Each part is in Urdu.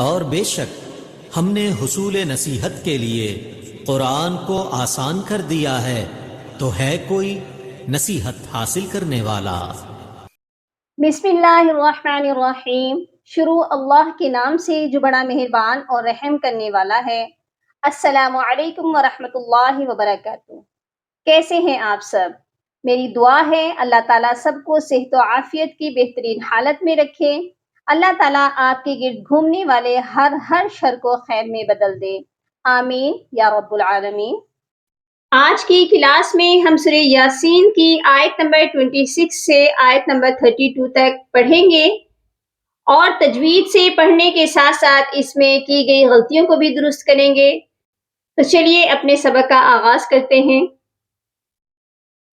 اور بے شک ہم نے حصول نصیحت کے لیے قرآن کو آسان کر دیا ہے، تو ہے کوئی نصیحت حاصل کرنے والا؟ بسم اللہ الرحمن الرحیم۔ شروع اللہ کے نام سے جو بڑا مہربان اور رحم کرنے والا ہے۔ السلام علیکم ورحمۃ اللہ وبرکاتہ۔ کیسے ہیں آپ سب؟ میری دعا ہے اللہ تعالیٰ سب کو صحت و عافیت کی بہترین حالت میں رکھے۔ اللہ تعالیٰ آپ کے گرد گھومنے والے ہر شر کو خیر میں بدل دے، آمین یا رب العالمین۔ آج کی کلاس میں ہم سورہ یاسین کی آیت نمبر 26 سے آیت نمبر 32 تک پڑھیں گے، اور تجوید سے پڑھنے کے ساتھ ساتھ اس میں کی گئی غلطیوں کو بھی درست کریں گے۔ تو چلیے اپنے سبق کا آغاز کرتے ہیں۔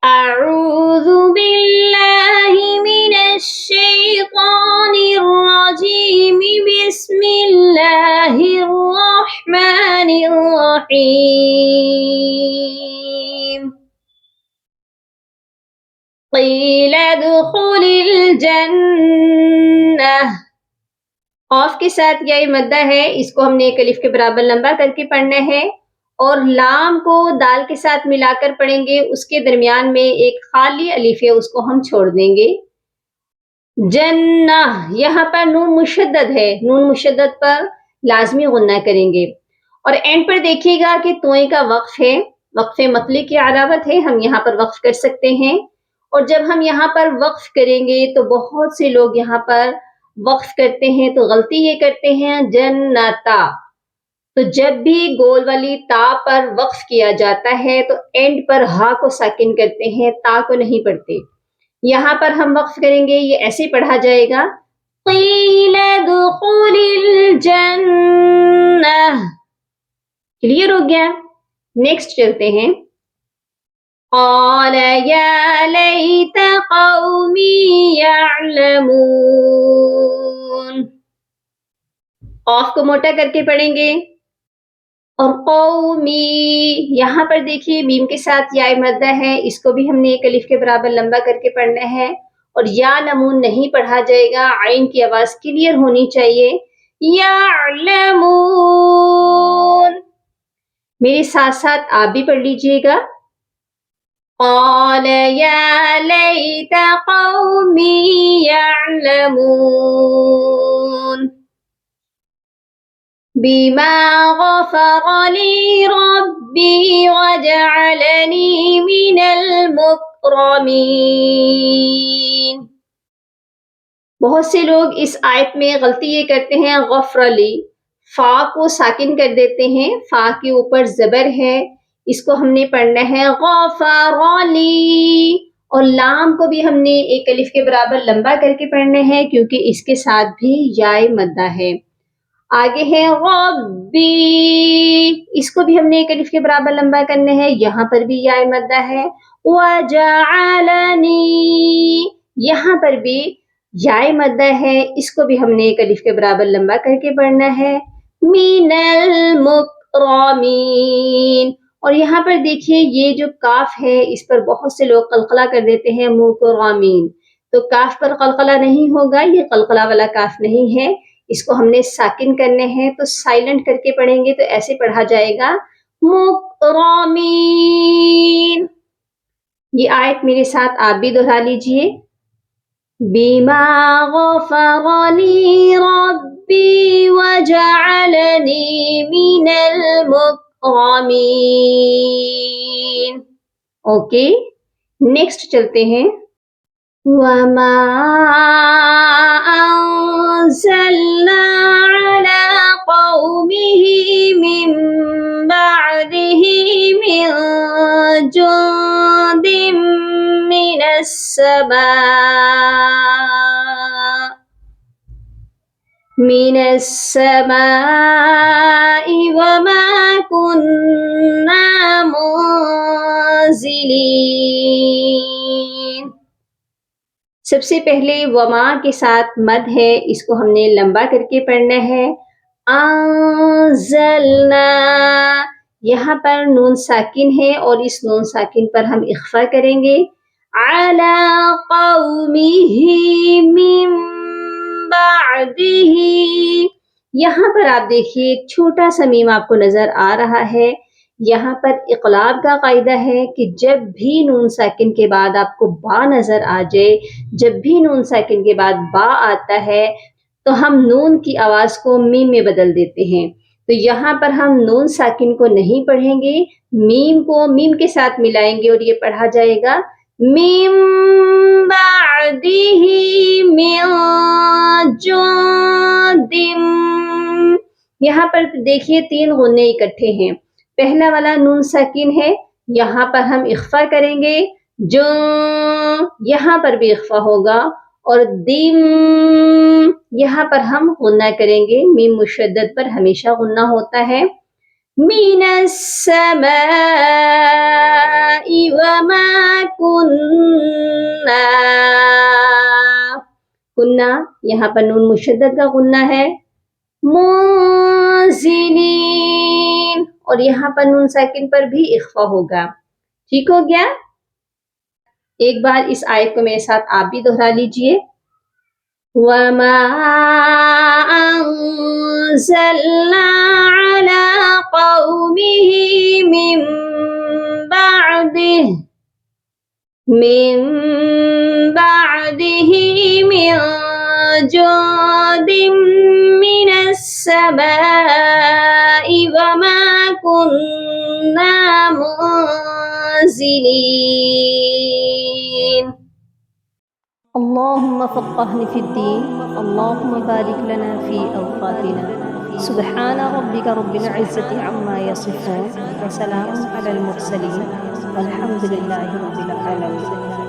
اعوذ باللہ من الشیطان الرجیم، بسم اللہ الرحمن الرحیم۔ قیل ادخل الجنہ، قاف کے ساتھ یہ مدہ ہے، اس کو ہم نے ایک الف کے برابر لمبا کر کے پڑھنا ہے، اور لام کو دال کے ساتھ ملا کر پڑھیں گے، اس کے درمیان میں ایک خالی الف ہے، اس کو ہم چھوڑ دیں گے۔ جنہ، یہاں پر نون مشدد ہے، نون مشدد پر لازمی غنہ کریں گے، اور اینڈ پر دیکھیے گا کہ توئیں کا وقف ہے، وقف مطلق کی علامت ہے، ہم یہاں پر وقف کر سکتے ہیں۔ اور جب ہم یہاں پر وقف کریں گے تو بہت سے لوگ یہاں پر وقف کرتے ہیں تو غلطی یہ کرتے ہیں جنتا، تو جب بھی گول والی تا پر وقف کیا جاتا ہے تو اینڈ پر ہا کو ساکن کرتے ہیں، تا کو نہیں پڑھتے۔ یہاں پر ہم وقف کریں گے، یہ ایسے پڑھا جائے گا، قیل ادخل الجنہ۔ کلیئر ہو گیا؟ نیکسٹ چلتے ہیں۔ قال یا لیت قومی یعلمون، قاف کو موٹا کر کے پڑھیں گے، اور قومی، یہاں پر دیکھیے میم کے ساتھ یا مدہ ہے، اس کو بھی ہم نے ایک الف کے برابر لمبا کر کے پڑھنا ہے، اور یا لمون نہیں پڑھا جائے گا، عین کی آواز کلیئر ہونی چاہیے، یعلمون۔ میرے ساتھ ساتھ آپ بھی پڑھ لیجئے گا۔ قال یا لیت قومی یعلمون بما غفر لی ربی وجعلنی من المکرمین۔ بہت سے لوگ اس آیت میں غلطی یہ کرتے ہیں، غفر لی، فا کو ساکن کر دیتے ہیں، فا کے اوپر زبر ہے، اس کو ہم نے پڑھنا ہے غفر لی، اور لام کو بھی ہم نے ایک الف کے برابر لمبا کر کے پڑھنا ہے، کیونکہ اس کے ساتھ بھی یائے مدہ ہے۔ آگے ہے ربی، اس کو بھی ہم نے ایک الف کے برابر لمبا کرنا ہے، یہاں پر بھی یائے مدہ ہے۔ وجعلنی، یہاں پر بھی یائے مدہ ہے، اس کو بھی ہم نے ایک الف کے برابر لمبا کر کے پڑھنا ہے۔ من المکرمین، اور یہاں پر دیکھیے یہ جو کاف ہے اس پر بہت سے لوگ قلقلہ کر دیتے ہیں، مکرمین، تو کاف پر قلقلہ نہیں ہوگا، یہ قلقلہ والا کاف نہیں ہے، اس کو ہم نے ساکن کرنے ہیں، تو سائلنٹ کر کے پڑھیں گے تو ایسے پڑھا جائے گا مکرمین۔ یہ آیت میرے ساتھ آپ بھی دہرا لیجئے۔ بما غفر لی ربی وجعلنی من المکرمین۔ اوکے، نیکسٹ چلتے ہیں۔ وما انزلنا علی قومه من بعده من جند من السماء وما كنا منزلین۔ سب سے پہلے وما کے ساتھ مد ہے، اس کو ہم نے لمبا کر کے پڑھنا ہے۔ انزلنا، یہاں پر نون ساکن ہے، اور اس نون ساکن پر ہم اخفا کریں گے۔ علی قومہ من بعدہ، یہاں پر آپ دیکھیے ایک چھوٹا سا میم آپ کو نظر آ رہا ہے. یہاں پر اقلاب کا قاعدہ ہے کہ جب بھی نون ساکن کے بعد آپ کو با نظر آ جائے، جب بھی نون ساکن کے بعد با آتا ہے تو ہم نون کی آواز کو میم میں بدل دیتے ہیں. تو یہاں پر ہم نون ساکن کو نہیں پڑھیں گے، میم کو میم کے ساتھ ملائیں گے اور یہ پڑھا جائے گا میم بعدہ من جندم. یہاں پر دیکھیے 3 غنے اکٹھے ہیں. پہلا والا نون ساکن ہے، یہاں پر ہم اخفا کریں گے، جو یہاں پر بھی اخفا ہوگا، اور دم یہاں پر ہم غنہ کریں گے. میم مشدد پر ہمیشہ غنہ ہوتا ہے. من السماء وما کننا یہاں پر نون مشدد کا غنہ ہے. منزلین اور یہاں پر نون ساکن پر بھی اخفا ہوگا. ٹھیک ہو گیا؟ ایک بار اس آیت کو میرے ساتھ آپ بھی دہرا لیجئے. وَمَا أَنزَلْنَا عَلَىٰ قَوْمِهِ مِن بَعْدِهِ مِن جُندٍ مِّنَ السَّمَاءِ وَمَا كُنَّا مُنزِلِينَ. اللهم فقهني في الدين، اللهم بارك لنا في أوقاتنا. سبحان ربك رب العزة عما يصفون وسلام على المرسلين والحمد لله رب العالمين.